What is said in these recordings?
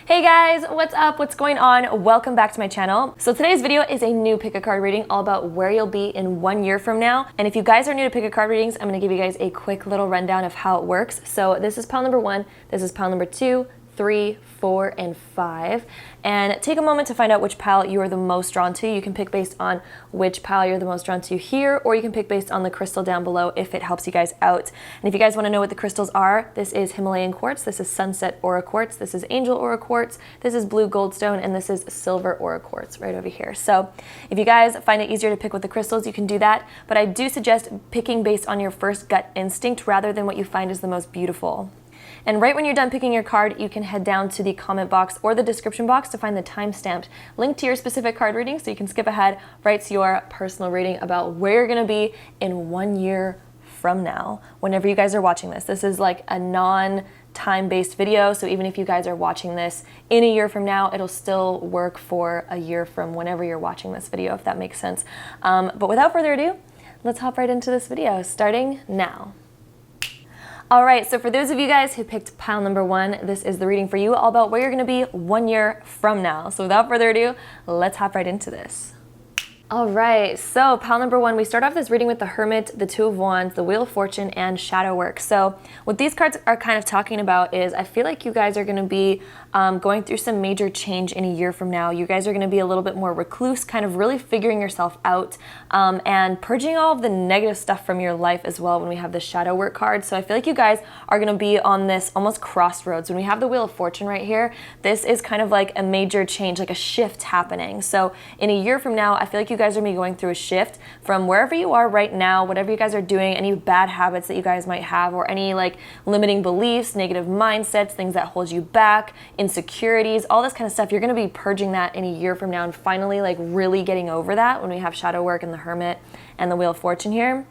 Hey guys, what's up? What's going on? Welcome back to my channel. So today's video is a new pick a card reading all about where you'll be in 1 year from now. And if you guys are new to pick a card readings, I'm going to give you guys a quick little rundown of how it works. So this is pile number 1, this is pile number 2, 3, 4, and 5. And take a moment to find out which pile you are the most drawn to. You can pick based on which pile you're the most drawn to here, or you can pick based on the crystal down below if it helps you guys out. And if you guys want to know what the crystals are, this is Himalayan quartz, this is sunset aura quartz, this is angel aura quartz, this is blue goldstone, and this is silver aura quartz right over here. So if you guys find it easier to pick with the crystals, you can do that. But I do suggest picking based on your first gut instinct rather than what you find is the most beautiful. And right when you're done picking your card, you can head down to the comment box or the description box to find the timestamped link to your specific card reading, so you can skip ahead right to your personal reading about where you're going to be in 1 year from now, whenever you guys are watching this. This is like a non-time-based video, so even if you guys are watching this in a year from now, it'll still work for a year from whenever you're watching this video, if that makes sense. But without further ado, let's hop right into this video, starting now. All right, so for those of you guys who picked pile number 1, this is the reading for you, all about where you're gonna be 1 year from now. So without further ado, let's hop right into this. All right, so pile number 1, we start off this reading with the Hermit, the Two of Wands, the Wheel of Fortune, and Shadow Work. So what these cards are kind of talking about is I feel like you guys are going to be going through some major change in a year from now. You guys are going to be a little bit more recluse, kind of really figuring yourself out and purging all of the negative stuff from your life as well when we have the Shadow Work card. So I feel like you guys are going to be on this almost crossroads. When we have the Wheel of Fortune right here, this is kind of like a major change, like a shift happening. So in a year from now, I feel like you guys are going to be going through a shift from wherever you are right now, whatever you guys are doing, any bad habits that you guys might have, or any like limiting beliefs, negative mindsets, things that hold you back, insecurities, all this kind of stuff. You're going to be purging that in a year from now and finally like really getting over that when we have Shadow Work and the Hermit and the Wheel of Fortune here.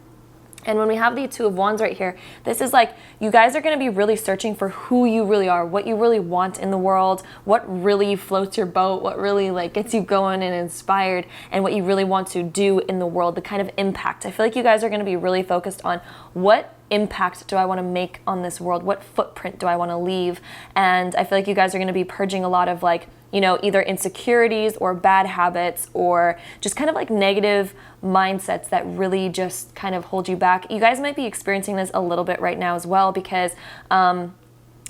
And when we have the Two of Wands right here, this is like you guys are going to be really searching for who you really are, what you really want in the world, what really floats your boat, what really like gets you going and inspired, and what you really want to do in the world, the kind of impact. I feel like you guys are going to be really focused on what impact do I want to make on this world? What footprint do I want to leave? And I feel like you guys are going to be purging a lot of like, you know, either insecurities or bad habits or just kind of like negative mindsets that really just kind of hold you back. You guys might be experiencing this a little bit right now as well, because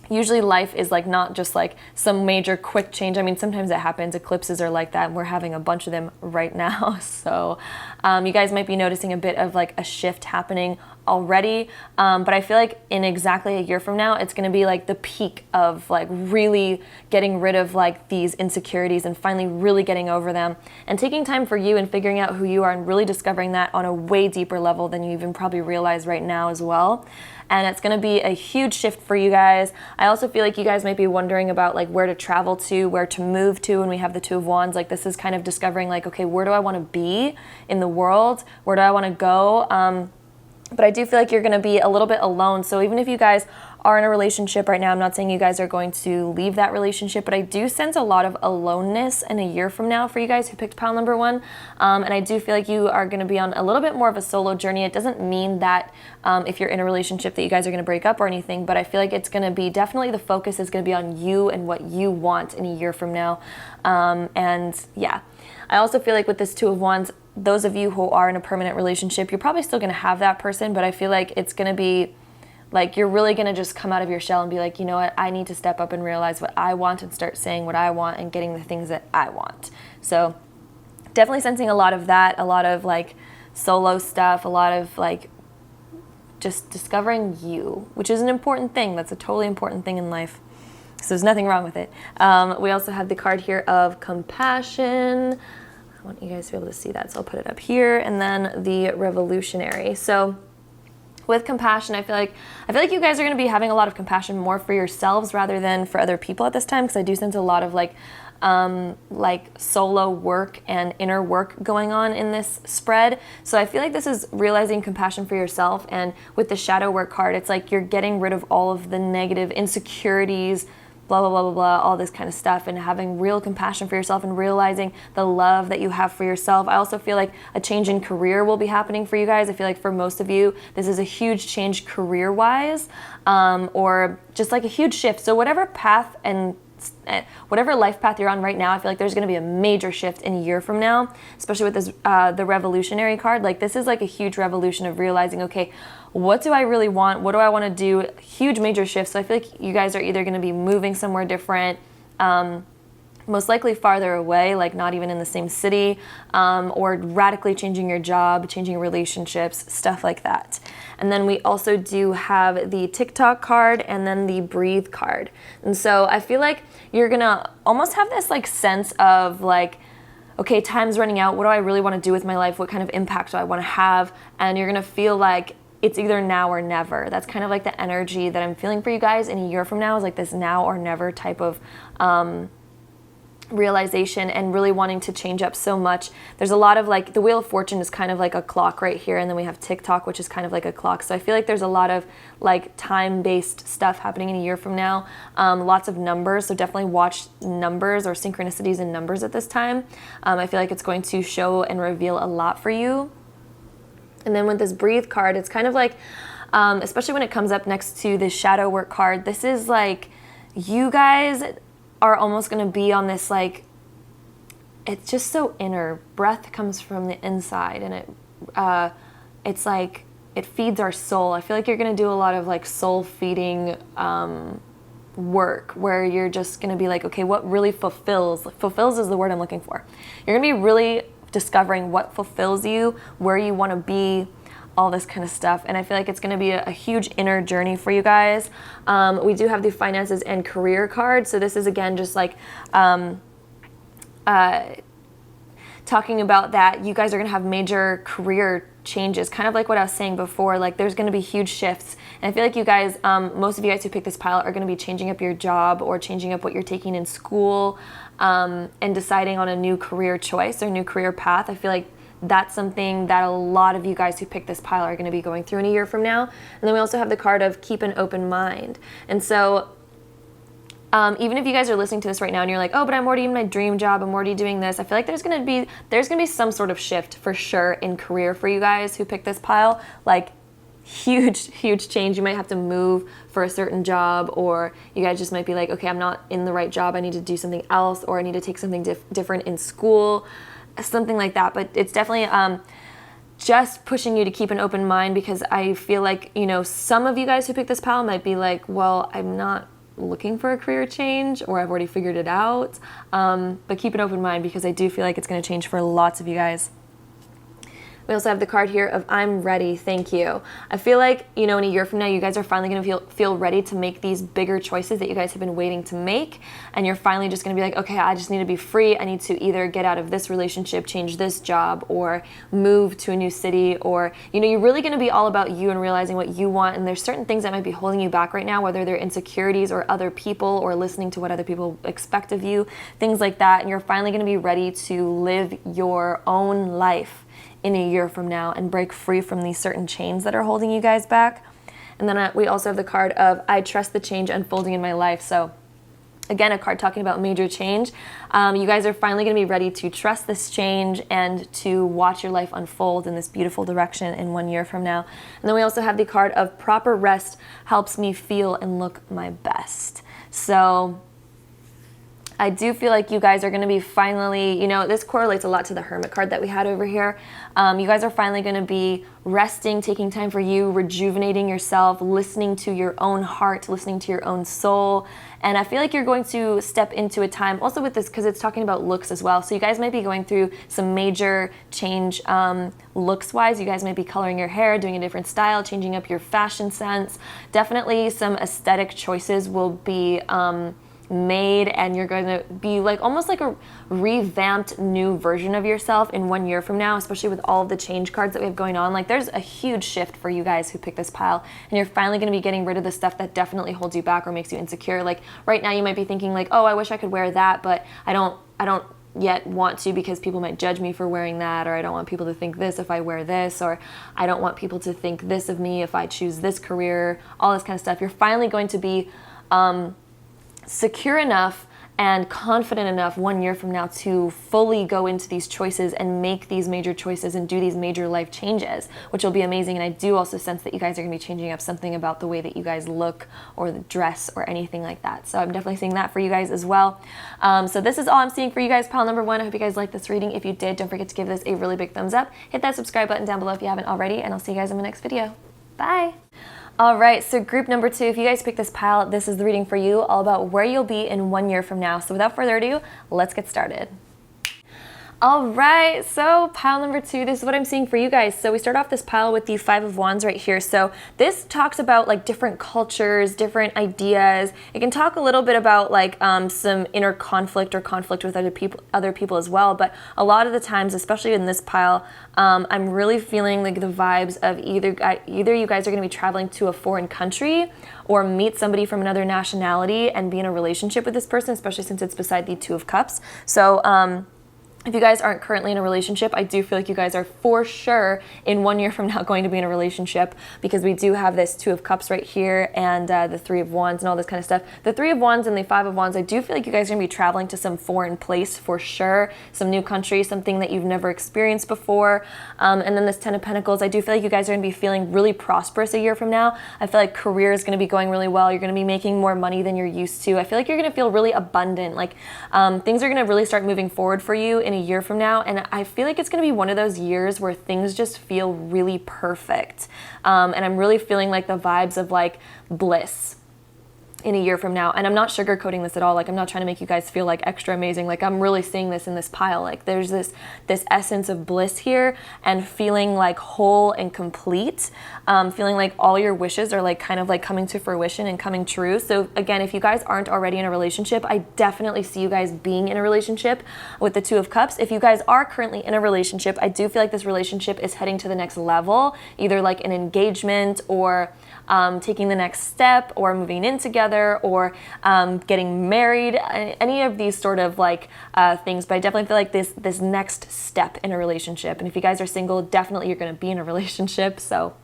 usually life is like not just like some major quick change. I mean, sometimes it happens. Eclipses are like that, and we're having a bunch of them right now. So you guys might be noticing a bit of like a shift happening already, but I feel like in exactly a year from now, it's going to be like the peak of like really getting rid of like these insecurities and finally really getting over them and taking time for you and figuring out who you are and really discovering that on a way deeper level than you even probably realize right now as well. And it's going to be a huge shift for you guys. I also feel like you guys might be wondering about like where to travel to, where to move to when we have the Two of Wands. Like this is kind of discovering like, okay, where do I want to be in the world? Where do I want to go? But I do feel like you're going to be a little bit alone. So even if you guys are in a relationship right now, I'm not saying you guys are going to leave that relationship, but I do sense a lot of aloneness in a year from now for you guys who picked pile number 1. And I do feel like you are going to be on a little bit more of a solo journey. It doesn't mean that if you're in a relationship that you guys are going to break up or anything, but I feel like it's going to be definitely the focus is going to be on you and what you want in a year from now. And yeah, I also feel like with this Two of Wands, those of you who are in a permanent relationship, you're probably still going to have that person, but I feel like it's going to be like you're really going to just come out of your shell and be like, you know what, I need to step up and realize what I want and start saying what I want and getting the things that I want. So definitely sensing a lot of that, a lot of like solo stuff, a lot of like just discovering you, which is an important thing. That's a totally important thing in life. So there's nothing wrong with it. We also have the card here of compassion. I want you guys to be able to see that, so I'll put it up here. And then the Revolutionary. So with compassion, I feel like you guys are going to be having a lot of compassion more for yourselves rather than for other people at this time, because I do sense a lot of like solo work and inner work going on in this spread. So I feel like this is realizing compassion for yourself. And with the Shadow Work card, it's like you're getting rid of all of the negative insecurities, blah, blah, blah, blah, blah, all this kind of stuff, and having real compassion for yourself and realizing the love that you have for yourself. I also feel like a change in career will be happening for you guys. I feel like for most of you, this is a huge change career-wise, or just like a huge shift. So whatever path and whatever life path you're on right now, I feel like there's going to be a major shift in a year from now, especially with this the revolutionary card. Like this is like a huge revolution of realizing, okay, what do I really want? What do I want to do? Huge major shifts. So I feel like you guys are either going to be moving somewhere different, most likely farther away, like not even in the same city, or radically changing your job, changing relationships, stuff like that. And then we also do have the TikTok card and then the breathe card. And so I feel like you're gonna almost have this like sense of like, okay, time's running out. What do I really want to do with my life? What kind of impact do I want to have? And you're gonna feel like it's either now or never. That's kind of like the energy that I'm feeling for you guys in a year from now, is like this now or never type of realization, and really wanting to change up so much. There's a lot of like, the Wheel of Fortune is kind of like a clock right here, and then we have TikTok, which is kind of like a clock. So I feel like there's a lot of like time-based stuff happening in a year from now. Lots of numbers, so definitely watch numbers or synchronicities in numbers at this time. I feel like it's going to show and reveal a lot for you. And then with this breathe card, it's kind of like, especially when it comes up next to this shadow work card, this is like, you guys are almost going to be on this like, it's just so inner. Breath comes from the inside, and it's like it feeds our soul. I feel like you're going to do a lot of like soul feeding work, where you're just going to be like, okay, what really fulfills is the word I'm looking for. You're going to be really discovering what fulfills you, where you want to be, all this kind of stuff. And I feel like it's going to be a huge inner journey for you guys. We do have the finances and career card. So this is again just like talking about that you guys are going to have major career changes, kind of like what I was saying before. Like there's going to be huge shifts, and I feel like you guys, most of you guys who pick this pile, are going to be changing up your job or changing up what you're taking in school, and deciding on a new career choice or new career path. I feel like that's something that a lot of you guys who pick this pile are going to be going through in a year from now. And then we also have the card of keep an open mind. And so even if you guys are listening to this right now and you're like, oh, but I'm already in my dream job, I'm already doing this, I feel like there's going to be some sort of shift for sure in career for you guys who pick this pile. Like huge change. You might have to move for a certain job, or you guys just might be like, okay, I'm not in the right job, I need to do something else, or I need to take something different in school, something like that. But it's definitely just pushing you to keep an open mind, because I feel like, you know, some of you guys who pick this pile might be like, well, I'm not looking for a career change, or I've already figured it out. But keep an open mind, because I do feel like it's going to change for lots of you guys. We also have the card here of I'm ready, thank you. I feel like, you know, in a year from now, you guys are finally going to feel ready to make these bigger choices that you guys have been waiting to make. And you're finally just going to be like, okay, I just need to be free. I need to either get out of this relationship, change this job, or move to a new city. Or, you know, you're really going to be all about you and realizing what you want. And there's certain things that might be holding you back right now, whether they're insecurities or other people, or listening to what other people expect of you, things like that. And you're finally going to be ready to live your own life in a year from now and break free from these certain chains that are holding you guys back. And then we also have the card of I trust the change unfolding in my life. So again, a card talking about major change. You guys are finally going to be ready to trust this change and to watch your life unfold in this beautiful direction in 1 year from now. And then we also have the card of proper rest helps me feel and look my best. So I do feel like you guys are going to be finally, you know, this correlates a lot to the Hermit card that we had over here. You guys are finally going to be resting, taking time for you, rejuvenating yourself, listening to your own heart, listening to your own soul. And I feel like you're going to step into a time, also with this, because it's talking about looks as well. So you guys might be going through some major change looks-wise. You guys might be coloring your hair, doing a different style, changing up your fashion sense. Definitely some aesthetic choices will be made, and you're going to be like almost like a revamped new version of yourself in 1 year from now, especially with all of the change cards that we have going on. Like there's a huge shift for you guys who pick this pile, and you're finally going to be getting rid of the stuff that definitely holds you back or makes you insecure. Like right now you might be thinking like, oh, I wish I could wear that, but I don't yet want to, because people might judge me for wearing that, or I don't want people to think this if I wear this, or I don't want people to think this of me if I choose this career, all this kind of stuff. You're finally going to be secure enough and confident enough 1 year from now to fully go into these choices and make these major choices and do these major life changes, which will be amazing. And I do also sense that you guys are going to be changing up something about the way that you guys look or the dress or anything like that. So I'm definitely seeing that for you guys as well. So this is all I'm seeing for you guys, pile number 1. I hope you guys liked this reading. If you did, don't forget to give this a really big thumbs up. Hit that subscribe button down below if you haven't already, and I'll see you guys in my next video. Bye. All right, so group number 2, if you guys picked this pile, this is the reading for you, all about where you'll be in 1 year from now. So without further ado, let's get started. All right, so pile number 2, this is what I'm seeing for you guys. So we start off this pile with the 5 of Wands right here. So this talks about like different cultures, different ideas. It can talk a little bit about like some inner conflict or conflict with other people as well. But a lot of the times, especially in this pile, I'm really feeling like the vibes of either you guys are going to be traveling to a foreign country or meet somebody from another nationality and be in a relationship with this person, especially since it's beside the 2 of Cups. So if you guys aren't currently in a relationship, I do feel like you guys are for sure in 1 year from now going to be in a relationship, because we do have this 2 of Cups right here and the 3 of Wands and all this kind of stuff. The 3 of Wands and the 5 of Wands, I do feel like you guys are going to be traveling to some foreign place for sure, some new country, something that you've never experienced before. And then this 10 of Pentacles, I do feel like you guys are going to be feeling really prosperous a year from now. I feel like career is going to be going really well. You're going to be making more money than you're used to. I feel like you're going to feel really abundant. Like things are going to really start moving forward for you in a year from now, and I feel like it's going to be one of those years where things just feel really perfect, and I'm really feeling like the vibes of like bliss in a year from now. And I'm not sugarcoating this at all. Like, I'm not trying to make you guys feel like extra amazing. Like, I'm really seeing this in this pile. Like, there's this essence of bliss here and feeling like whole and complete, feeling like all your wishes are like kind of like coming to fruition and coming true. So again, if you guys aren't already in a relationship, I definitely see you guys being in a relationship with the 2 of Cups. If you guys are currently in a relationship, I do feel like this relationship is heading to the next level, either like an engagement or taking the next step or moving in together or getting married, any of these sort of like things. But I definitely feel like this next step in a relationship. And if you guys are single, definitely you're going to be in a relationship. So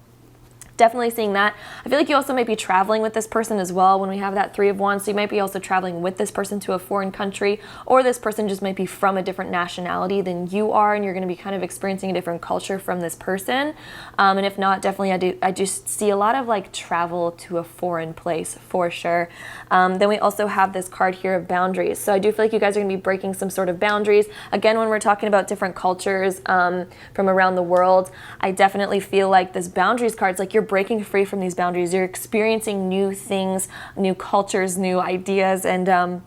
definitely seeing that. I feel like you also might be traveling with this person as well when we have that 3 of Wands. So you might be also traveling with this person to a foreign country, or this person just might be from a different nationality than you are, and you're going to be kind of experiencing a different culture from this person. And if not, definitely I just see a lot of like travel to a foreign place for sure. Then we also have this card here of boundaries. So I do feel like you guys are going to be breaking some sort of boundaries. Again, when we're talking about different cultures from around the world, I definitely feel like this boundaries card is like you're breaking free from these boundaries. You're experiencing new things, new cultures, new ideas, and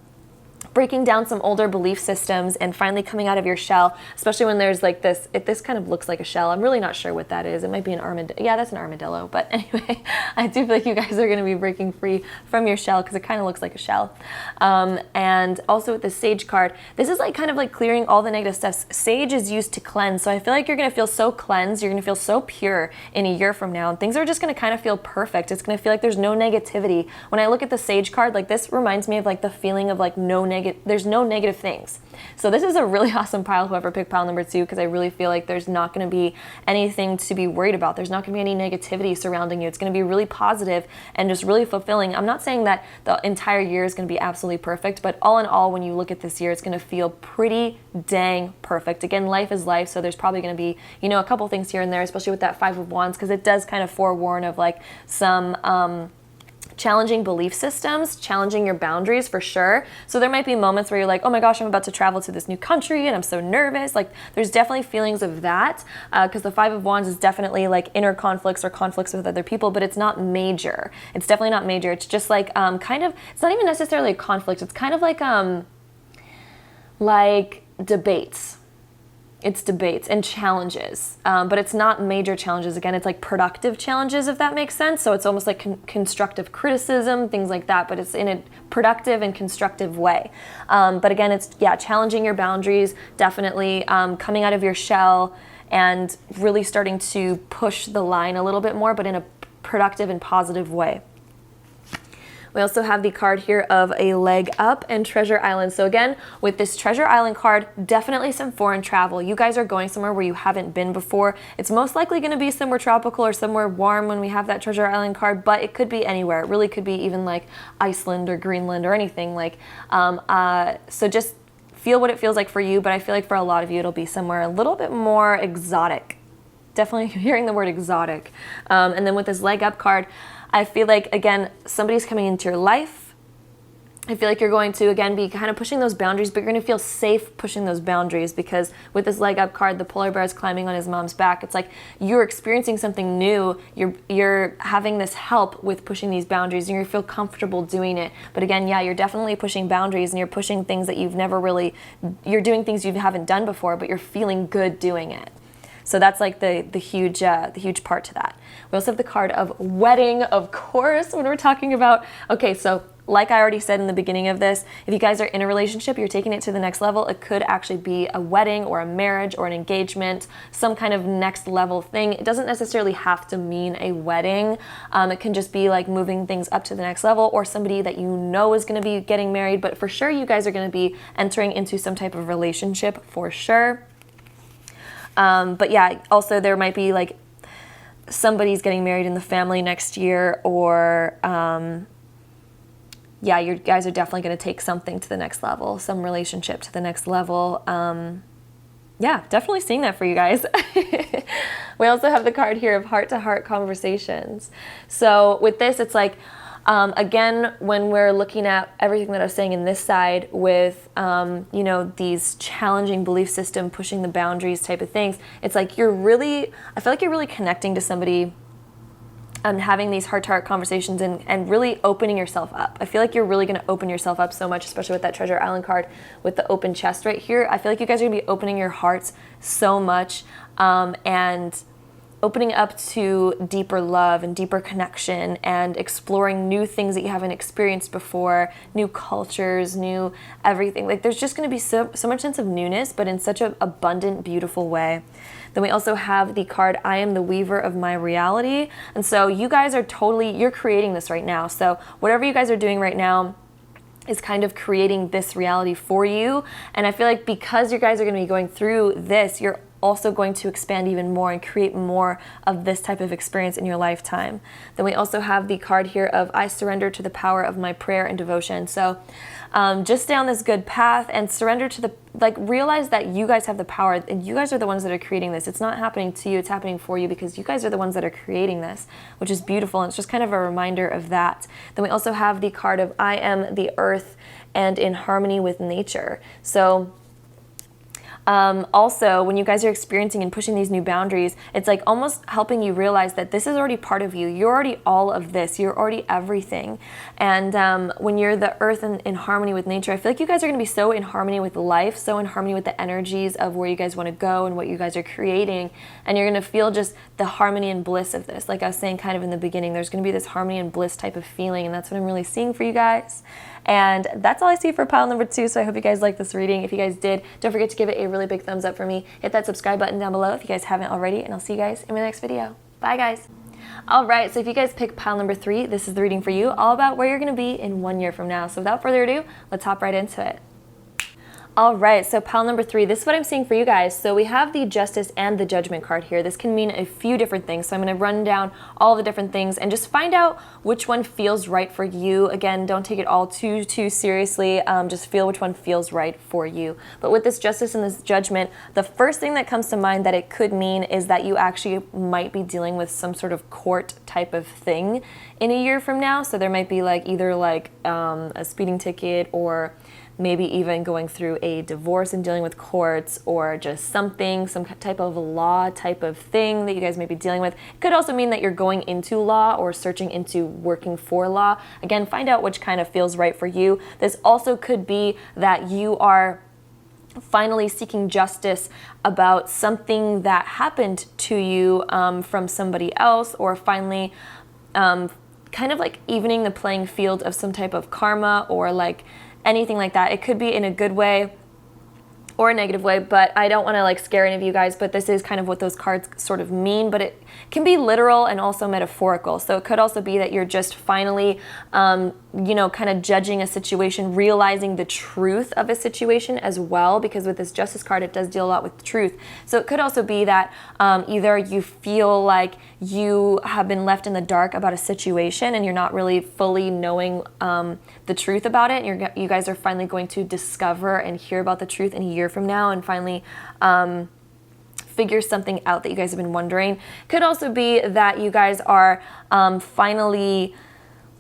breaking down some older belief systems and finally coming out of your shell, especially when there's like this, this kind of looks like a shell. I'm really not sure what that is. It might be an armadillo. Yeah, that's an armadillo. But anyway, I do feel like you guys are going to be breaking free from your shell because it kind of looks like a shell. And also with the Sage card, this is like kind of like clearing all the negative stuff. Sage is used to cleanse. So I feel like you're going to feel so cleansed. You're going to feel so pure in a year from now. And things are just going to kind of feel perfect. It's going to feel like there's no negativity. When I look at the Sage card, like this reminds me of like the feeling of like there's no negative things. So this is a really awesome pile, whoever picked pile number 2, because I really feel like there's not going to be anything to be worried about. There's not going to be any negativity surrounding you. It's going to be really positive and just really fulfilling. I'm not saying that the entire year is going to be absolutely perfect, but all in all, when you look at this year, it's going to feel pretty dang perfect. Again, life is life, so there's probably going to be, you know, a couple things here and there, especially with that 5 of Wands, because it does kind of forewarn of like some challenging belief systems, challenging your boundaries for sure. So there might be moments where you're like, oh my gosh, I'm about to travel to this new country and I'm so nervous. Like there's definitely feelings of that because the 5 of Wands is definitely like inner conflicts or conflicts with other people, but it's not major. It's definitely not major. It's just like kind of, it's not even necessarily a conflict. It's kind of like debates. It's debates and challenges, but it's not major challenges. Again, it's like productive challenges, if that makes sense. So it's almost like constructive criticism, things like that, but it's in a productive and constructive way. But again, it's, yeah, challenging your boundaries, definitely coming out of your shell and really starting to push the line a little bit more, but in a productive and positive way. We also have the card here of a leg up and Treasure Island. So again, with this Treasure Island card, definitely some foreign travel. You guys are going somewhere where you haven't been before. It's most likely going to be somewhere tropical or somewhere warm when we have that Treasure Island card, but it could be anywhere. It really could be even like Iceland or Greenland or anything like. So just feel what it feels like for you, but I feel like for a lot of you, it'll be somewhere a little bit more exotic. Definitely hearing the word exotic. And then with this leg up card, I feel like, again, somebody's coming into your life. I feel like you're going to, again, be kind of pushing those boundaries, but you're going to feel safe pushing those boundaries because with this leg up card, the polar bear is climbing on his mom's back. It's like you're experiencing something new. You're having this help with pushing these boundaries and you feel comfortable doing it. But again, yeah, you're definitely pushing boundaries and you're pushing things that you've never really, you're doing things you haven't done before, but you're feeling good doing it. So that's like the huge part to that. We also have the card of wedding, of course, when we're talking about, okay, so like I already said in the beginning of this, if you guys are in a relationship, you're taking it to the next level, it could actually be a wedding or a marriage or an engagement, some kind of next level thing. It doesn't necessarily have to mean a wedding. It can just be like moving things up to the next level or somebody that you know is going to be getting married, but for sure you guys are going to be entering into some type of relationship for sure. But yeah, also there might be like somebody's getting married in the family next year or yeah, you guys are definitely going to take something to the next level, some relationship to the next level. Yeah, definitely seeing that for you guys. We also have the card here of heart-to-heart conversations. So with this, it's like, again, when we're looking at everything that I was saying in this side with, you know, these challenging belief system, pushing the boundaries type of things, it's like I feel like you're really connecting to somebody and having these heart-to-heart conversations and really opening yourself up. I feel like you're really going to open yourself up so much, especially with that Treasure Island card with the open chest right here. I feel like you guys are going to be opening your hearts so much and opening up to deeper love and deeper connection and exploring new things that you haven't experienced before, new cultures, new everything. Like there's just going to be so much sense of newness, but in such an abundant, beautiful way. Then we also have the card, I am the weaver of my reality. And so you guys are you're creating this right now. So whatever you guys are doing right now is kind of creating this reality for you. And I feel like because you guys are going to be going through this, you're also going to expand even more and create more of this type of experience in your lifetime. Then we also have the card here of I surrender to the power of my prayer and devotion. So just stay on this good path and surrender to realize that you guys have the power and you guys are the ones that are creating this. It's not happening to you, it's happening for you because you guys are the ones that are creating this, which is beautiful. And it's just kind of a reminder of that. Then we also have the card of I am the earth and in harmony with nature. So also, when you guys are experiencing and pushing these new boundaries, it's like almost helping you realize that this is already part of you. You're already all of this. You're already everything. And when you're the earth and in harmony with nature, I feel like you guys are going to be so in harmony with life, so in harmony with the energies of where you guys want to go and what you guys are creating. And you're going to feel just the harmony and bliss of this. Like I was saying kind of in the beginning, there's going to be this harmony and bliss type of feeling. And that's what I'm really seeing for you guys. And that's all I see for pile number 2. So I hope you guys liked this reading. If you guys did, don't forget to give it a really big thumbs up for me. Hit that subscribe button down below if you guys haven't already. And I'll see you guys in my next video. Bye, guys. All right, so if you guys pick pile number 3, this is the reading for you, all about where you're going to be in 1 year from now. So without further ado, let's hop right into it. All right, so pile number 3, this is what I'm seeing for you guys. So we have the Justice and the Judgment card here. This can mean a few different things. So I'm going to run down all the different things and just find out which one feels right for you. Again, don't take it all too seriously. Just feel which one feels right for you. But with this Justice and this Judgment, the first thing that comes to mind that it could mean is that you actually might be dealing with some sort of court type of thing in a year from now. So there might be either a speeding ticket or maybe even going through a divorce and dealing with courts or just some type of law type of thing that you guys may be dealing with. It could also mean that you're going into law or searching into working for law. Again, find out which kind of feels right for you. This also could be that you are finally seeking justice about something that happened to you from somebody else, or finally kind of evening the playing field of some type of karma or anything like that. It could be in a good way or a negative way, but I don't want to scare any of you guys, but this is kind of what those cards sort of mean, but it can be literal and also metaphorical. So it could also be that you're just finally you know, kind of judging a situation, realizing the truth of a situation as well, because with this Justice card, it does deal a lot with truth. So it could also be that either you feel like you have been left in the dark about a situation and you're not really fully knowing the truth about it. You guys are finally going to discover and hear about the truth in a year from now and finally figure something out that you guys have been wondering. Could also be that you guys are finally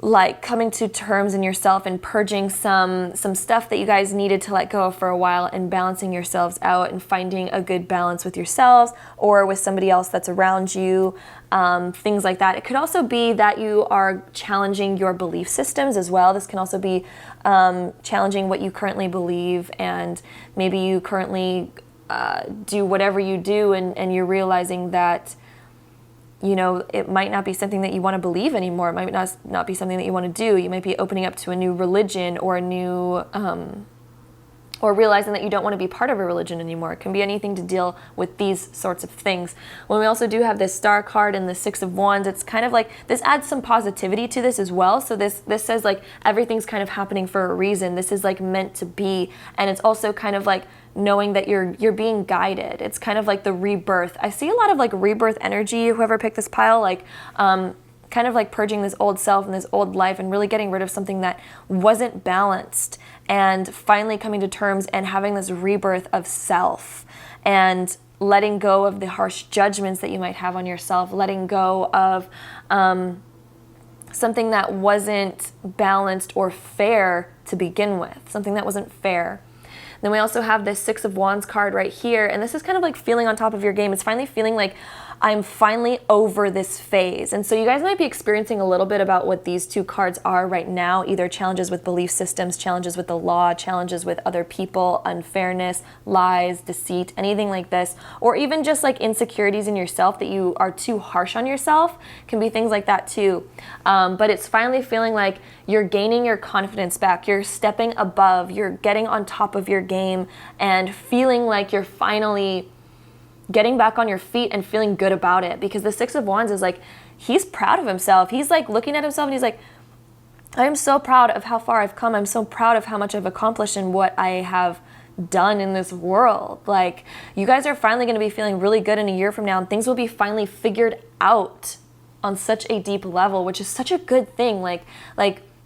like coming to terms in yourself and purging some stuff that you guys needed to let go of for a while and balancing yourselves out and finding a good balance with yourselves or with somebody else that's around you, things like that. It could also be that you are challenging your belief systems as well. This can also be challenging what you currently believe, and maybe you currently do whatever you do and you're realizing that, you know, it might not be something that you want to believe anymore. It might not be something that you want to do. You might be opening up to a new religion or a new, or realizing that you don't want to be part of a religion anymore. It can be anything to deal with these sorts of things. When we also do have this Star card and the Six of Wands, it's kind of like, this adds some positivity to this as well. So this says like everything's kind of happening for a reason. This is like meant to be. And it's also kind of like knowing that you're being guided. It's kind of like the rebirth. I see a lot of like rebirth energy, whoever picked this pile, like kind of like purging this old self and this old life and really getting rid of something that wasn't balanced and finally coming to terms and having this rebirth of self and letting go of the harsh judgments that you might have on yourself, letting go of something that wasn't balanced or fair to begin with, something that wasn't fair. Then we also have this Six of Wands card right here, and this is kind of like feeling on top of your game. It's finally feeling like I'm finally over this phase. And so you guys might be experiencing a little bit about what these two cards are right now, either challenges with belief systems, challenges with the law, challenges with other people, unfairness, lies, deceit, anything like this, or even just like insecurities in yourself that you are too harsh on yourself. Can be things like that too. But it's finally feeling like you're gaining your confidence back, you're stepping above, you're getting on top of your game and feeling like you're finally getting back on your feet and feeling good about it. Because the Six of Wands is like, he's proud of himself. He's like looking at himself and he's like, I am so proud of how far I've come. I'm so proud of how much I've accomplished and what I have done in this world. Like, you guys are finally going to be feeling really good in a year from now, and things will be finally figured out on such a deep level, which is such a good thing. Like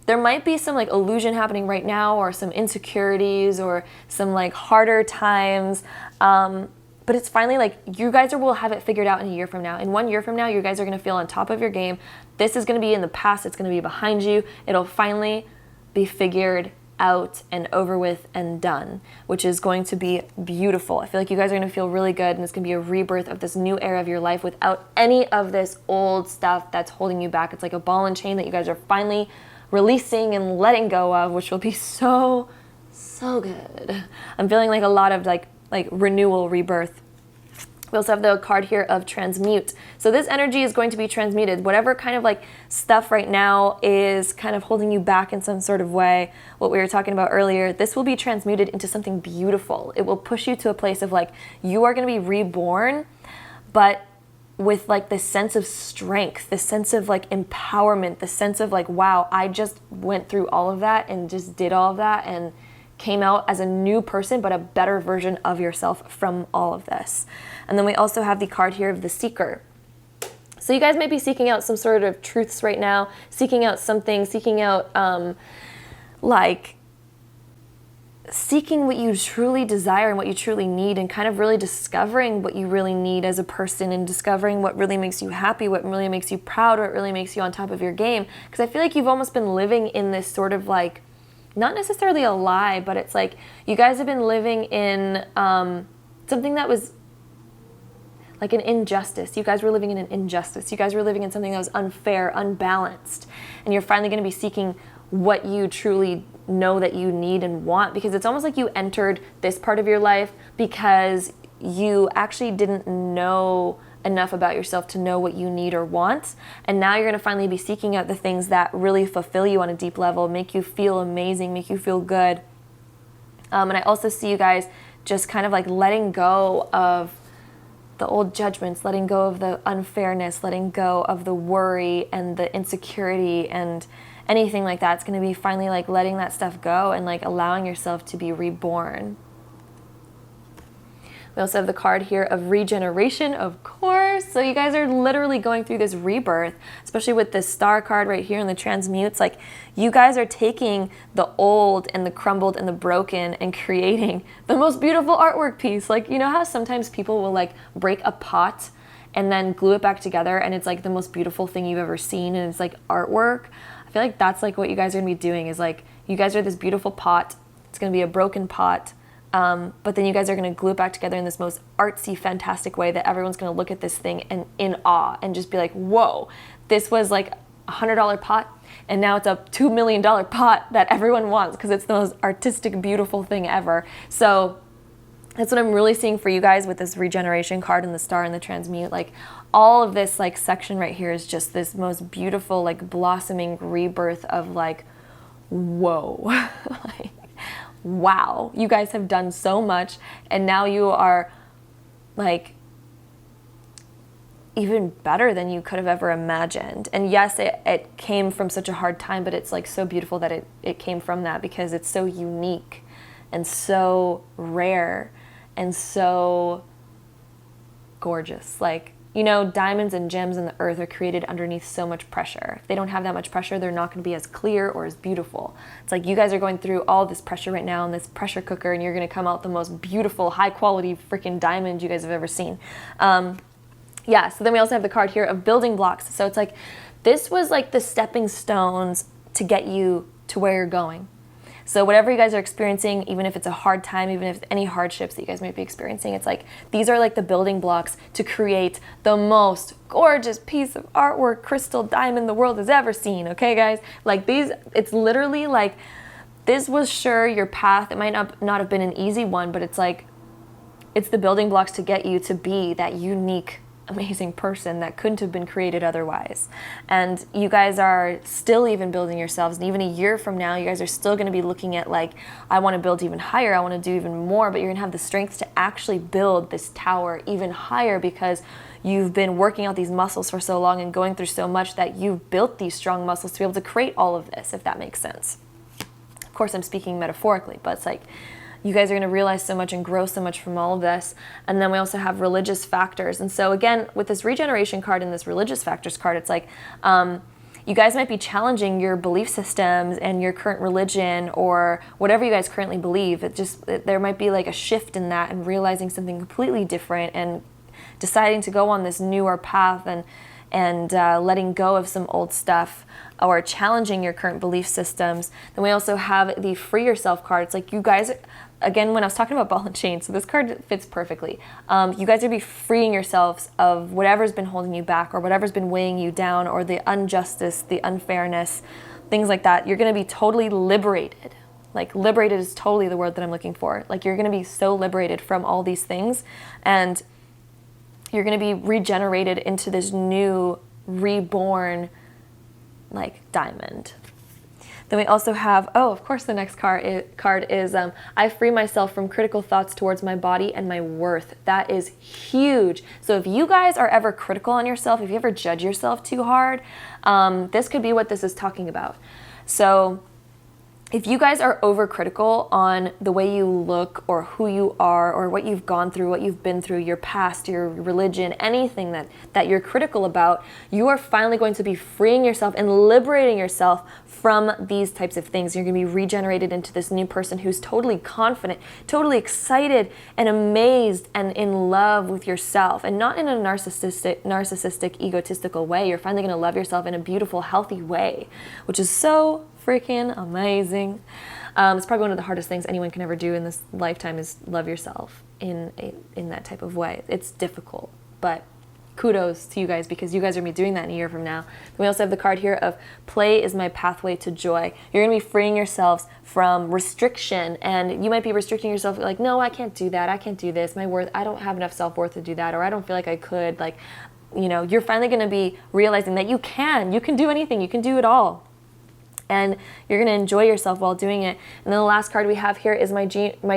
there might be some like illusion happening right now, or some insecurities, or some like harder times. But it's finally like you guys will have it figured out in a year from now. In 1 year from now, you guys are going to feel on top of your game. This is going to be in the past. It's going to be behind you. It'll finally be figured out and over with and done, which is going to be beautiful. I feel like you guys are going to feel really good, and it's going to be a rebirth of this new era of your life without any of this old stuff that's holding you back. It's like a ball and chain that you guys are finally releasing and letting go of, which will be so good. I'm feeling like a lot of like renewal, rebirth. We also have the card here of transmute. So this energy is going to be transmuted. Whatever kind of like stuff right now is kind of holding you back in some sort of way, what we were talking about earlier, this will be transmuted into something beautiful. It will push you to a place of like, you are going to be reborn, but with like this sense of strength, this sense of like empowerment, the sense of like, wow, I just went through all of that and just did all of that and came out as a new person, but a better version of yourself from all of this. And then we also have the card here of the Seeker. So you guys might be seeking out some sort of truths right now, seeking out something, seeking out seeking what you truly desire and what you truly need, and kind of really discovering what you really need as a person, and discovering what really makes you happy, what really makes you proud, what really makes you on top of your game. Because I feel like you've almost been living in this sort of like, not necessarily a lie, but it's like you guys have been living in something that was like an injustice. You guys were living in an injustice. You guys were living in something that was unfair, unbalanced. And you're finally going to be seeking what you truly know that you need and want, because it's almost like you entered this part of your life because you actually didn't know enough about yourself to know what you need or want. And now you're going to finally be seeking out the things that really fulfill you on a deep level, make you feel amazing, make you feel good. And I also see you guys just kind of like letting go of the old judgments, letting go of the unfairness, letting go of the worry and the insecurity and anything like that. It's going to be finally like letting that stuff go and like allowing yourself to be reborn. We also have the card here of regeneration, of course. So you guys are literally going through this rebirth, especially with this star card right here and the transmutes. Like, you guys are taking the old and the crumbled and the broken and creating the most beautiful artwork piece. Like, you know how sometimes people will like break a pot and then glue it back together and it's like the most beautiful thing you've ever seen and it's like artwork? I feel like that's like what you guys are gonna be doing, is like, you guys are this beautiful pot. It's gonna be a broken pot. But then you guys are going to glue it back together in this most artsy, fantastic way that everyone's going to look at this thing and in awe and just be like, whoa, this was like $100 pot and now it's a $2 million pot that everyone wants because it's the most artistic, beautiful thing ever. So that's what I'm really seeing for you guys with this regeneration card and the star and the transmute. Like, all of this like section right here is just this most beautiful, like blossoming rebirth of like, whoa. Like, wow, you guys have done so much and now you are like even better than you could have ever imagined. And yes, it came from such a hard time, but it's like so beautiful that it came from that, because it's so unique and so rare and so gorgeous. Like, you know, diamonds and gems in the earth are created underneath so much pressure. If they don't have that much pressure, they're not going to be as clear or as beautiful. It's like you guys are going through all this pressure right now in this pressure cooker, and you're going to come out the most beautiful, high quality freaking diamond you guys have ever seen. Yeah, so then we also have the card here of building blocks. So it's like, this was like the stepping stones to get you to where you're going. So whatever you guys are experiencing, even if it's a hard time, even if any hardships that you guys might be experiencing, it's like, these are like the building blocks to create the most gorgeous piece of artwork, crystal diamond the world has ever seen, okay guys? Like, these, it's literally like, this was sure your path. It might not have been an easy one, but it's like, it's the building blocks to get you to be that unique, amazing person that couldn't have been created otherwise. And you guys are still even building yourselves, and even a year from now you guys are still going to be looking at like, I want to build even higher, I want to do even more, but you're going to have the strength to actually build this tower even higher, because you've been working out these muscles for so long and going through so much that you've built these strong muscles to be able to create all of this, if that makes sense. Of course I'm speaking metaphorically, but it's like, you guys are going to realize so much and grow so much from all of this. And then we also have religious factors. And so again, with this regeneration card and this religious factors card, it's like, you guys might be challenging your belief systems and your current religion or whatever you guys currently believe. There might be like a shift in that and realizing something completely different and deciding to go on this newer path and letting go of some old stuff or challenging your current belief systems. Then we also have the free yourself card. It's like, you guys, again, when I was talking about ball and chain, so this card fits perfectly. You guys are going to be freeing yourselves of whatever's been holding you back or whatever's been weighing you down, or the injustice, the unfairness, things like that. You're going to be totally liberated. Like, liberated is totally the word that I'm looking for. Like, you're going to be so liberated from all these things, and you're going to be regenerated into this new, reborn, like, diamond. Then we also have, oh, of course, the next card is I free myself from critical thoughts towards my body and my worth. That is huge. So if you guys are ever critical on yourself, if you ever judge yourself too hard, this could be what this is talking about. So if you guys are overcritical on the way you look or who you are or what you've gone through, what you've been through, your past, your religion, anything that you're critical about, you are finally going to be freeing yourself and liberating yourself from these types of things. You're going to be regenerated into this new person who's totally confident, totally excited and amazed and in love with yourself, and not in a narcissistic, egotistical way. You're finally going to love yourself in a beautiful, healthy way, which is so freaking amazing. It's probably one of the hardest things anyone can ever do in this lifetime, is love yourself in that type of way. It's difficult, but kudos to you guys, because you guys are going to be doing that in a year from now. And we also have the card here of play is my pathway to joy. You're going to be freeing yourselves from restriction, and you might be restricting yourself like, no, I can't do that. I can't do this. My worth, I don't have enough self-worth to do that, or I don't feel like I could. Like, you know, you're finally going to be realizing that you can do anything. You can do it all. And you're going to enjoy yourself while doing it. And then the last card we have here is my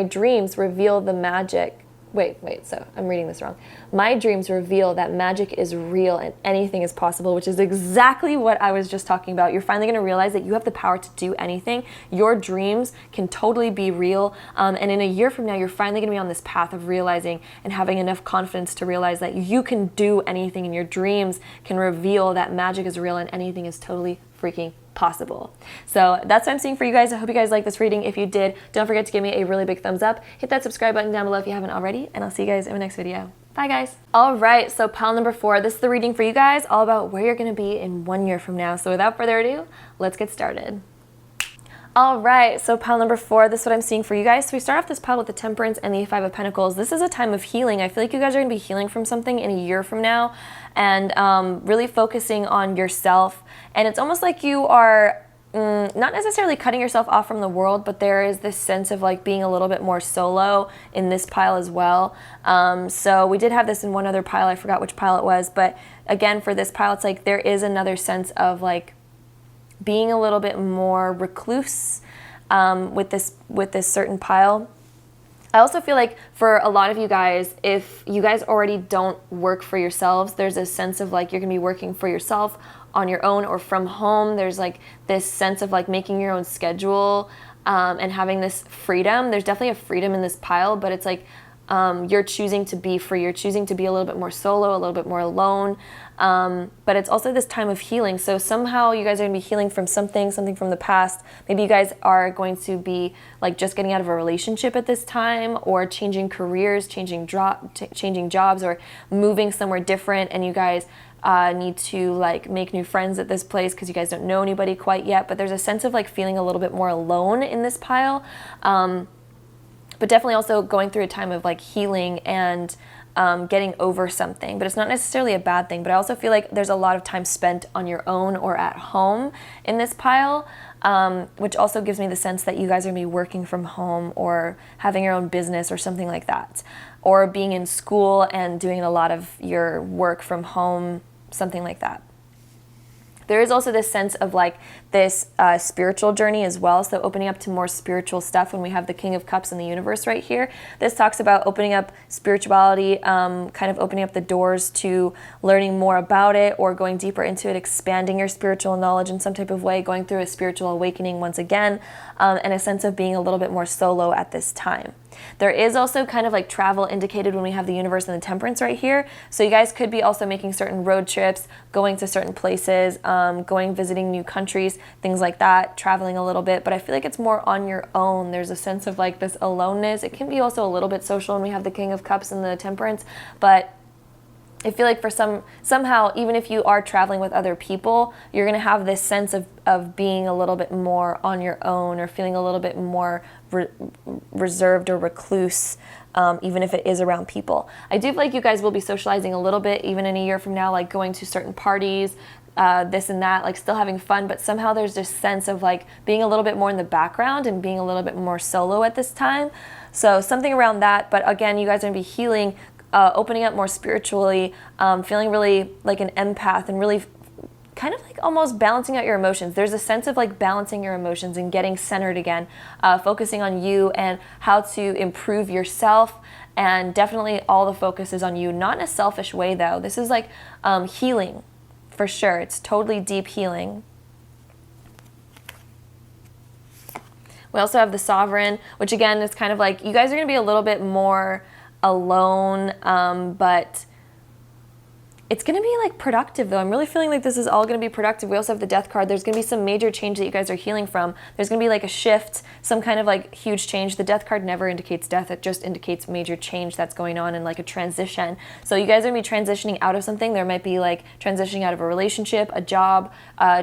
dreams reveal the magic so I'm reading this wrong. My dreams reveal that magic is real and anything is possible, which is exactly what I was just talking about. You're finally going to realize that you have the power to do anything. Your dreams can totally be real. And in a year from now, you're finally going to be on this path of realizing and having enough confidence to realize that you can do anything, and your dreams can reveal that magic is real and anything is totally freaking possible. So that's what I'm seeing for you guys. I hope you guys like this reading. If you did, don't forget to give me a really big thumbs up. Hit that subscribe button down below if you haven't already, and I'll see you guys in my next video. Bye guys. All right, so pile number 4. This is the reading for you guys, all about where you're going to be in 1 year from now. So without further ado, let's get started. All right, so pile number 4, this is what I'm seeing for you guys. So we start off this pile with the Temperance and the 5 of Pentacles. This is a time of healing. I feel like you guys are going to be healing from something in a year from now, and really focusing on yourself. And it's almost like you are not necessarily cutting yourself off from the world, but there is this sense of like being a little bit more solo in this pile as well. So we did have this in one other pile. I forgot which pile it was, but again, for this pile, it's like there is another sense of like being a little bit more recluse with this certain pile. I also feel like for a lot of you guys, if you guys already don't work for yourselves, there's a sense of like you're gonna be working for yourself on your own or from home. There's like this sense of like making your own schedule and having this freedom. There's definitely a freedom in this pile, but it's like you're choosing to be free. You're choosing to be a little bit more solo, a little bit more alone. But it's also this time of healing. So somehow you guys are going to be healing from something from the past. Maybe you guys are going to be like just getting out of a relationship at this time, or changing careers, changing jobs, or moving somewhere different. And you guys need to like make new friends at this place because you guys don't know anybody quite yet. But there's a sense of like feeling a little bit more alone in this pile. But definitely also going through a time of like healing and getting over something. But it's not necessarily a bad thing. But I also feel like there's a lot of time spent on your own or at home in this pile, which also gives me the sense that you guys are going to be working from home or having your own business or something like that. Or being in school and doing a lot of your work from home, something like that. There is also this sense of like this spiritual journey as well. So opening up to more spiritual stuff when we have the King of Cups in the universe right here. This talks about opening up spirituality, kind of opening up the doors to learning more about it or going deeper into it, expanding your spiritual knowledge in some type of way, going through a spiritual awakening once again, and a sense of being a little bit more solo at this time. There is also kind of like travel indicated when we have the universe and the Temperance right here. So you guys could be also making certain road trips, going to certain places, visiting new countries, things like that, traveling a little bit. But I feel like it's more on your own. There's a sense of like this aloneness. It can be also a little bit social when we have the King of Cups and the Temperance, but I feel like for somehow, even if you are traveling with other people, you're going to have this sense of being a little bit more on your own, or feeling a little bit more reserved or recluse, even if it is around people. I do feel like you guys will be socializing a little bit, even in a year from now, like going to certain parties, this and that, like still having fun, but somehow there's this sense of like being a little bit more in the background and being a little bit more solo at this time. So something around that, but again, you guys are going to be healing, opening up more spiritually, feeling really like an empath, and really kind of like almost balancing out your emotions. There's a sense of like balancing your emotions and getting centered again, focusing on you and how to improve yourself. And definitely all the focus is on you, not in a selfish way though. This is like healing for sure. It's totally deep healing. We also have the Sovereign, which again is kind of like you guys are going to be a little bit more alone, but it's going to be like productive though. I'm really feeling like this is all going to be productive. We also have the Death card. There's going to be some major change that you guys are healing from. There's going to be like a shift, some kind of like huge change. The Death card never indicates death. It just indicates major change that's going on and like a transition. So you guys are going to be transitioning out of something. There might be like transitioning out of a relationship, a job,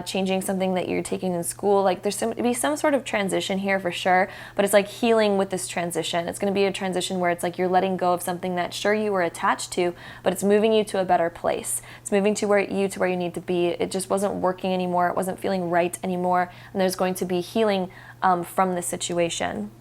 changing something that you're taking in school. Like there's going to be some sort of transition here for sure, but it's like healing with this transition. It's going to be a transition where it's like you're letting go of something that sure you were attached to, but it's moving you to a better place. It's moving to where you need to be. It just wasn't working anymore. It wasn't feeling right anymore. And there's going to be healing from this situation.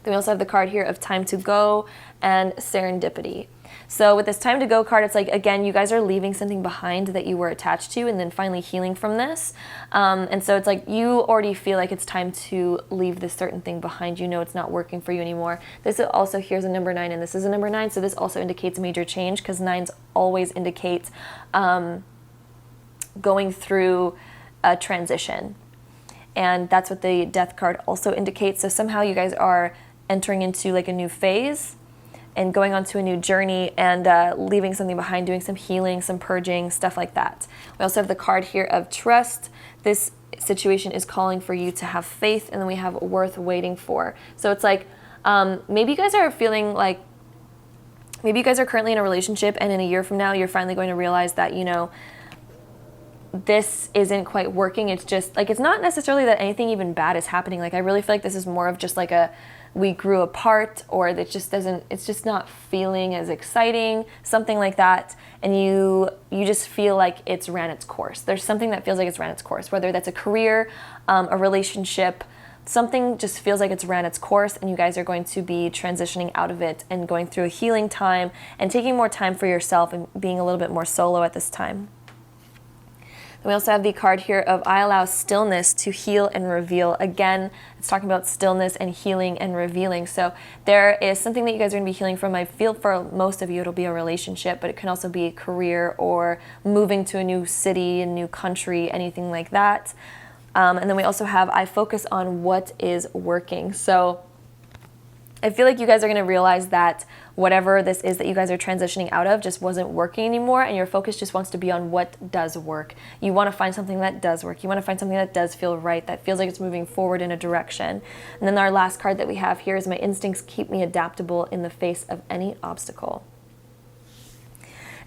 Then we also have the card here of time to go and serendipity. So with this time to go card, it's like, again, you guys are leaving something behind that you were attached to and then finally healing from this. And so it's like you already feel like it's time to leave this certain thing behind. You know it's not working for you anymore. This also, here's a number 9 and this is a number 9. So this also indicates major change because 9s always indicate going through a transition. And that's what the death card also indicates. So somehow you guys are entering into like a new phase and going on to a new journey and leaving something behind, doing some healing, some purging, stuff like that. We also have the card here of trust. This situation is calling for you to have faith, and then we have worth waiting for. So it's like, maybe you guys are feeling like, maybe you guys are currently in a relationship and in a year from now, you're finally going to realize that, you know, this isn't quite working. It's just like, it's not necessarily that anything even bad is happening. Like, I really feel like this is more of just like we grew apart, or that just doesn't, it's just not feeling as exciting, something like that. And you just feel like it's ran its course. There's something that feels like it's ran its course, whether that's a career, a relationship, something just feels like it's ran its course, and you guys are going to be transitioning out of it and going through a healing time and taking more time for yourself and being a little bit more solo at this time. We also have the card here of I allow stillness to heal and reveal. Again, it's talking about stillness and healing and revealing. So there is something that you guys are going to be healing from. I feel for most of you it'll be a relationship, but it can also be a career or moving to a new city, a new country, anything like that. And then we also have I focus on what is working. So I feel like you guys are going to realize that whatever this is that you guys are transitioning out of just wasn't working anymore, and your focus just wants to be on what does work. You want to find something that does work. You want to find something that does feel right, that feels like it's moving forward in a direction. And then our last card that we have here is my instincts keep me adaptable in the face of any obstacle.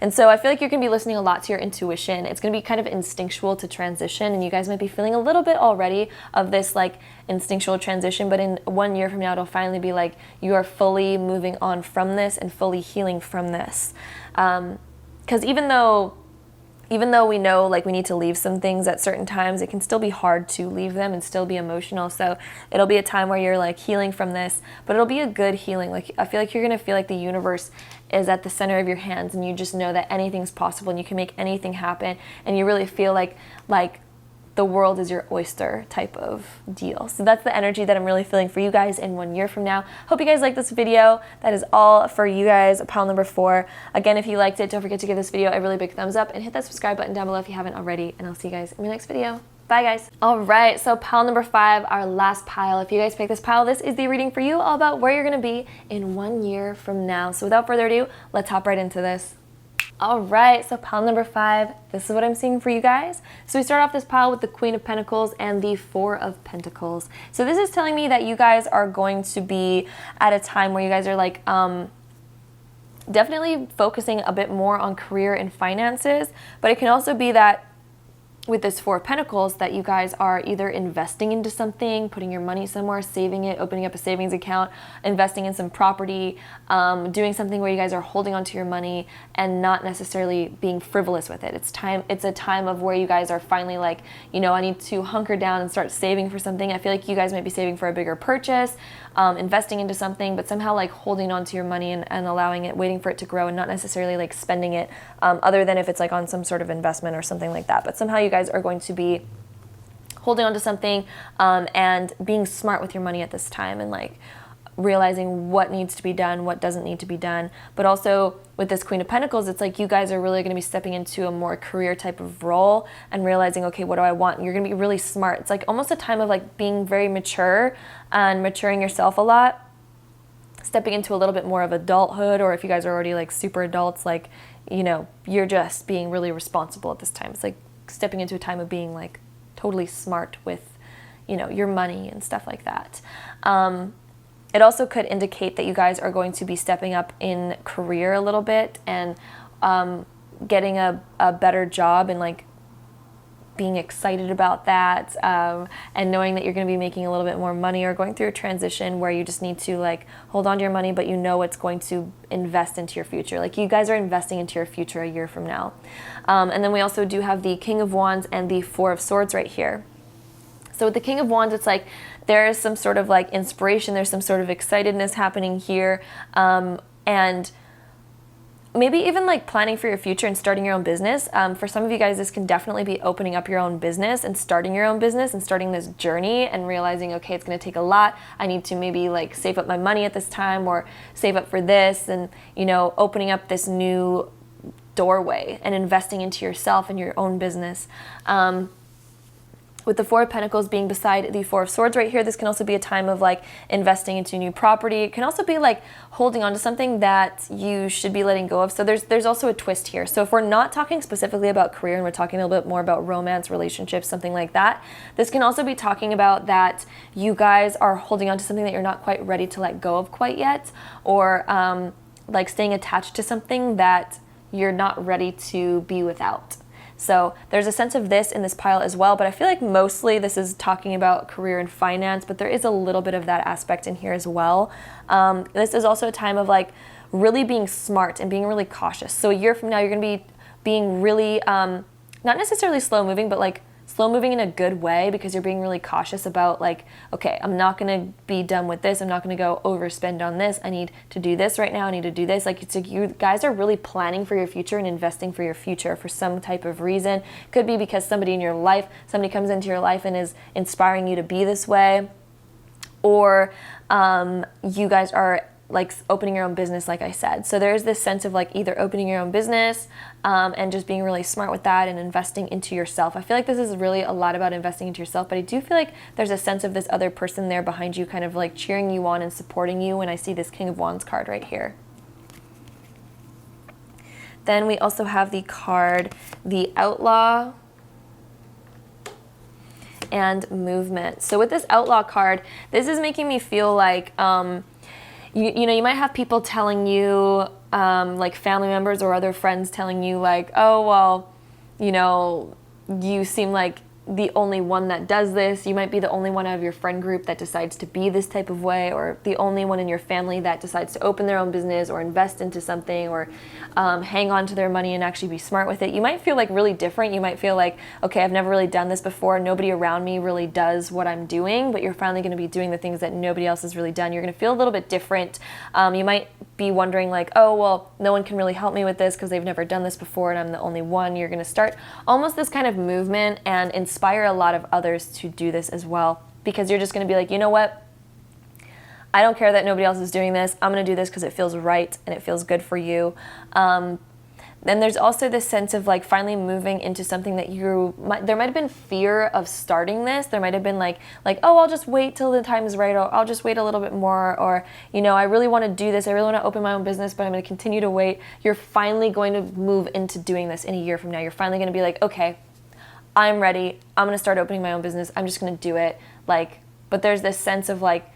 And so I feel like you're going to be listening a lot to your intuition. It's going to be kind of instinctual to transition, and you guys might be feeling a little bit already of this like instinctual transition, but in 1 year from now, it'll finally be like you are fully moving on from this and fully healing from this. Because even though we know like we need to leave some things at certain times, it can still be hard to leave them and still be emotional. So it'll be a time where you're like healing from this, but it'll be a good healing. Like I feel like you're going to feel like the universe is at the center of your hands, and you just know that anything's possible and you can make anything happen, and you really feel like the world is your oyster type of deal. So that's the energy that I'm really feeling for you guys in 1 year from now. Hope you guys like this video. That is all for you guys, pile number 4. Again, if you liked it, don't forget to give this video a really big thumbs up and hit that subscribe button down below if you haven't already, and I'll see you guys in my next video. Bye guys. All right, so pile number 5, our last pile. If you guys pick this pile, this is the reading for you, all about where you're gonna be in 1 year from now. So without further ado, let's hop right into this. All right, so pile number 5, this is what I'm seeing for you guys. So we start off this pile with the Queen of Pentacles and the Four of Pentacles. So this is telling me that you guys are going to be at a time where you guys are like, definitely focusing a bit more on career and finances, but it can also be that with this Four of Pentacles that you guys are either investing into something, putting your money somewhere, saving it, opening up a savings account, investing in some property, doing something where you guys are holding onto your money and not necessarily being frivolous with it. It's a time of where you guys are finally like, you know, I need to hunker down and start saving for something. I feel like you guys might be saving for a bigger purchase, investing into something, but somehow like holding on to your money and allowing it, waiting for it to grow and not necessarily like spending it, other than if it's like on some sort of investment or something like that. But somehow you guys are going to be holding on to something and being smart with your money at this time, and like realizing what needs to be done, what doesn't need to be done. But also with this Queen of Pentacles, it's like you guys are really going to be stepping into a more career type of role and realizing, okay, what do I want? And you're going to be really smart. It's like almost a time of like being very mature and maturing yourself a lot, stepping into a little bit more of adulthood, or if you guys are already like super adults, like, you know, you're just being really responsible at this time. It's like stepping into a time of being like totally smart with, you know, your money and stuff like that. It also could indicate that you guys are going to be stepping up in career a little bit and getting a better job and like being excited about that, and knowing that you're going to be making a little bit more money, or going through a transition where you just need to like hold on to your money, but you know it's going to invest into your future. Like you guys are investing into your future a year from now. And then we also do have the King of Wands and the Four of Swords right here. So with the King of Wands, it's like there is some sort of like inspiration, there's some sort of excitedness happening here, and maybe even like planning for your future and starting your own business. For some of you guys, this can definitely be opening up your own business and starting your own business and starting this journey and realizing, okay, it's going to take a lot. I need to maybe like save up my money at this time or save up for this, and, you know, opening up this new doorway and investing into yourself and your own business. With the Four of Pentacles being beside the Four of Swords right here, this can also be a time of like investing into new property. It can also be like holding on to something that you should be letting go of. So there's also a twist here. So if we're not talking specifically about career and we're talking a little bit more about romance, relationships, something like that, this can also be talking about that you guys are holding on to something that you're not quite ready to let go of quite yet, or like staying attached to something that you're not ready to be without. So there's a sense of this in this pile as well, but I feel like mostly this is talking about career and finance, but there is a little bit of that aspect in here as well. This is also a time of like really being smart and being really cautious. So a year from now, you're going to be being really, not necessarily slow moving, but like slow moving in a good way, because you're being really cautious about like, okay, I'm not going to be done with this. I'm not going to go overspend on this. I need to do this right now. I need to do this. Like, it's like you guys are really planning for your future and investing for your future for some type of reason. Could be because somebody in your life, somebody comes into your life and is inspiring you to be this way, or you guys are like opening your own business, like I said. So there's this sense of like either opening your own business and just being really smart with that and investing into yourself. I feel like this is really a lot about investing into yourself, but I do feel like there's a sense of this other person there behind you kind of like cheering you on and supporting you when I see this King of Wands card right here. Then we also have the card, the Outlaw and Movement. So with this Outlaw card, this is making me feel like you know, you might have people telling you, like family members or other friends telling you like, oh, well, you know, you seem like the only one that does this. You might be the only one out of your friend group that decides to be this type of way, or the only one in your family that decides to open their own business or invest into something, or hang on to their money and actually be smart with it. You might feel like really different. You might feel like, okay, I've never really done this before. Nobody around me really does what I'm doing, but you're finally going to be doing the things that nobody else has really done. You're going to feel a little bit different. You might be wondering like, oh, well, no one can really help me with this because they've never done this before and I'm the only one. You're going to start almost this kind of movement and inspire a lot of others to do this as well, because you're just going to be like, you know what? I don't care that nobody else is doing this. I'm going to do this because it feels right and it feels good for you. Then there's also this sense of like finally moving into something that there might have been fear of starting this. There might have been like, oh, I'll just wait till the time is right, or I'll just wait a little bit more, or, you know, I really want to do this. I really want to open my own business, but I'm going to continue to wait. You're finally going to move into doing this in a year from now. You're finally going to be like, okay, I'm ready. I'm going to start opening my own business. I'm just going to do it. Like, but there's this sense of like,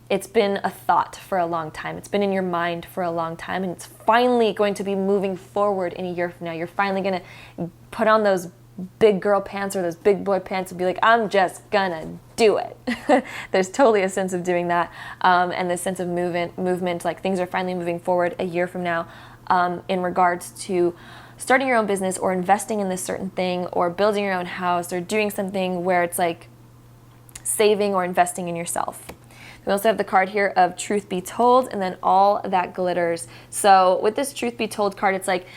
it's been a thought for a long time. It's been in your mind for a long time, and it's finally going to be moving forward in a year from now. You're finally going to put on those big girl pants or those big boy pants and be like, I'm just gonna do it. There's totally a sense of doing that, and this sense of movement, like things are finally moving forward a year from now in regards to starting your own business or investing in this certain thing or building your own house or doing something where it's like saving or investing in yourself. We also have the card here of Truth Be Told, and then All That Glitters. So with this Truth Be Told card, it's like,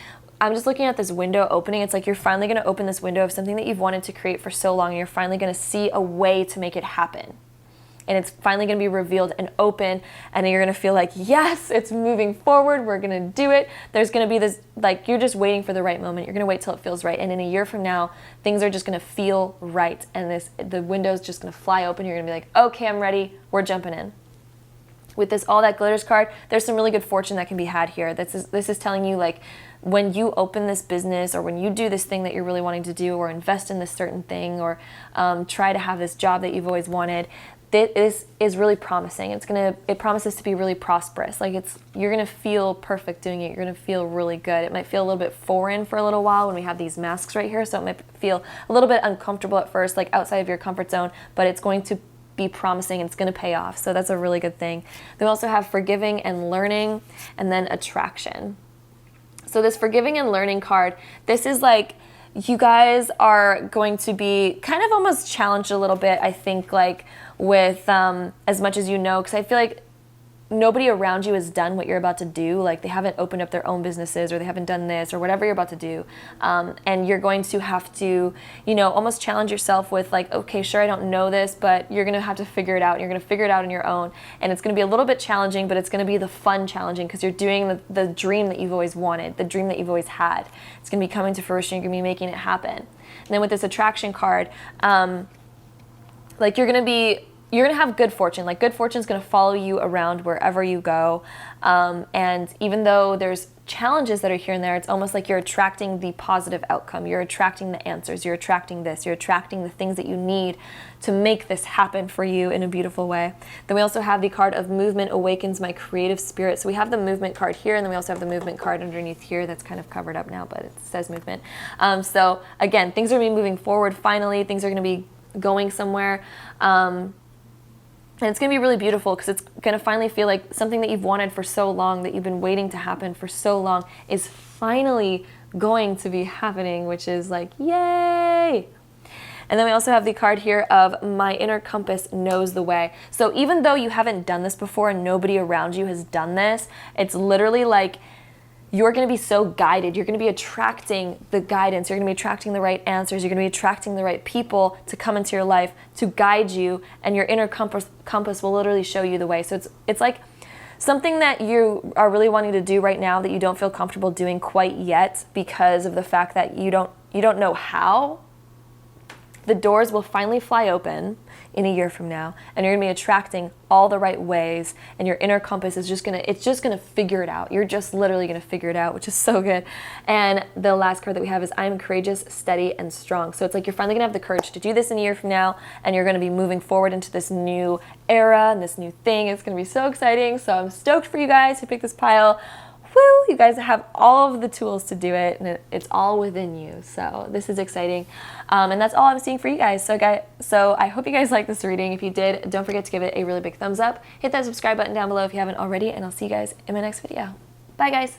I'm just looking at this window opening. It's like you're finally going to open this window of something that you've wanted to create for so long, and you're finally going to see a way to make it happen. And it's finally going to be revealed and open, and you're going to feel like, yes, it's moving forward. We're going to do it. There's going to be this, like, you're just waiting for the right moment. You're going to wait till it feels right. And in a year from now, things are just going to feel right. And the window's just going to fly open. You're going to be like, okay, I'm ready. We're jumping in. With this All That Glitters card, there's some really good fortune that can be had here. This is telling you, like, when you open this business or when you do this thing that you're really wanting to do, or invest in this certain thing, or try to have this job that you've always wanted, this is really promising. It promises to be really prosperous. Like, you're gonna feel perfect doing it. You're gonna feel really good. It might feel a little bit foreign for a little while when we have these masks right here, so it might feel a little bit uncomfortable at first, like outside of your comfort zone, but it's going to be promising and it's going to pay off. So that's a really good thing. Then we also have Forgiving and Learning, and then Attraction. So this Forgiving and Learning card, this is like you guys are going to be kind of almost challenged a little bit, I think, like with as much as you know, because I feel like nobody around you has done what you're about to do. Like they haven't opened up their own businesses, or they haven't done this, or whatever you're about to do. And you're going to have to, you know, almost challenge yourself with like, okay, sure, I don't know this, but you're going to have to figure it out. You're going to figure it out on your own. And it's going to be a little bit challenging, but it's going to be the fun challenging, because you're doing the dream that you've always wanted, the dream that you've always had. It's going to be coming to fruition. You're going to be making it happen. And then with this attraction card, like you're going to have good fortune. Like good fortune is going to follow you around wherever you go. And even though there's challenges that are here and there, it's almost like you're attracting the positive outcome. You're attracting the answers. You're attracting this. You're attracting the things that you need to make this happen for you in a beautiful way. Then we also have the card of movement awakens my creative spirit. So we have the movement card here, and then we also have the movement card underneath here that's kind of covered up now, but it says movement. So again, things are going to be moving forward. Finally, things are going to be going somewhere. And it's going to be really beautiful, because it's going to finally feel like something that you've wanted for so long, that you've been waiting to happen for so long, is finally going to be happening, which is like, yay! And then we also have the card here of my inner compass knows the way. So even though you haven't done this before and nobody around you has done this, it's literally like you're going to be so guided. You're going to be attracting the guidance. You're going to be attracting the right answers. You're going to be attracting the right people to come into your life to guide you, and your inner compass will literally show you the way. So it's like something that you are really wanting to do right now that you don't feel comfortable doing quite yet because of the fact that you don't know how. The doors will finally fly open in a year from now, and you're gonna be attracting all the right ways, and your inner compass is just gonna figure it out. You're just literally gonna figure it out, which is so good. And the last card that we have is I'm courageous, steady, and strong. So it's like you're finally gonna have the courage to do this in a year from now, and you're gonna be moving forward into this new era and this new thing. It's gonna be so exciting. So I'm stoked for you guys who picked this pile. Woo, you guys have all of the tools to do it, and it's all within you. So this is exciting. And that's all I'm seeing for you guys. So I hope you guys liked this reading. If you did, don't forget to give it a really big thumbs up. Hit that subscribe button down below if you haven't already, and I'll see you guys in my next video. Bye, guys.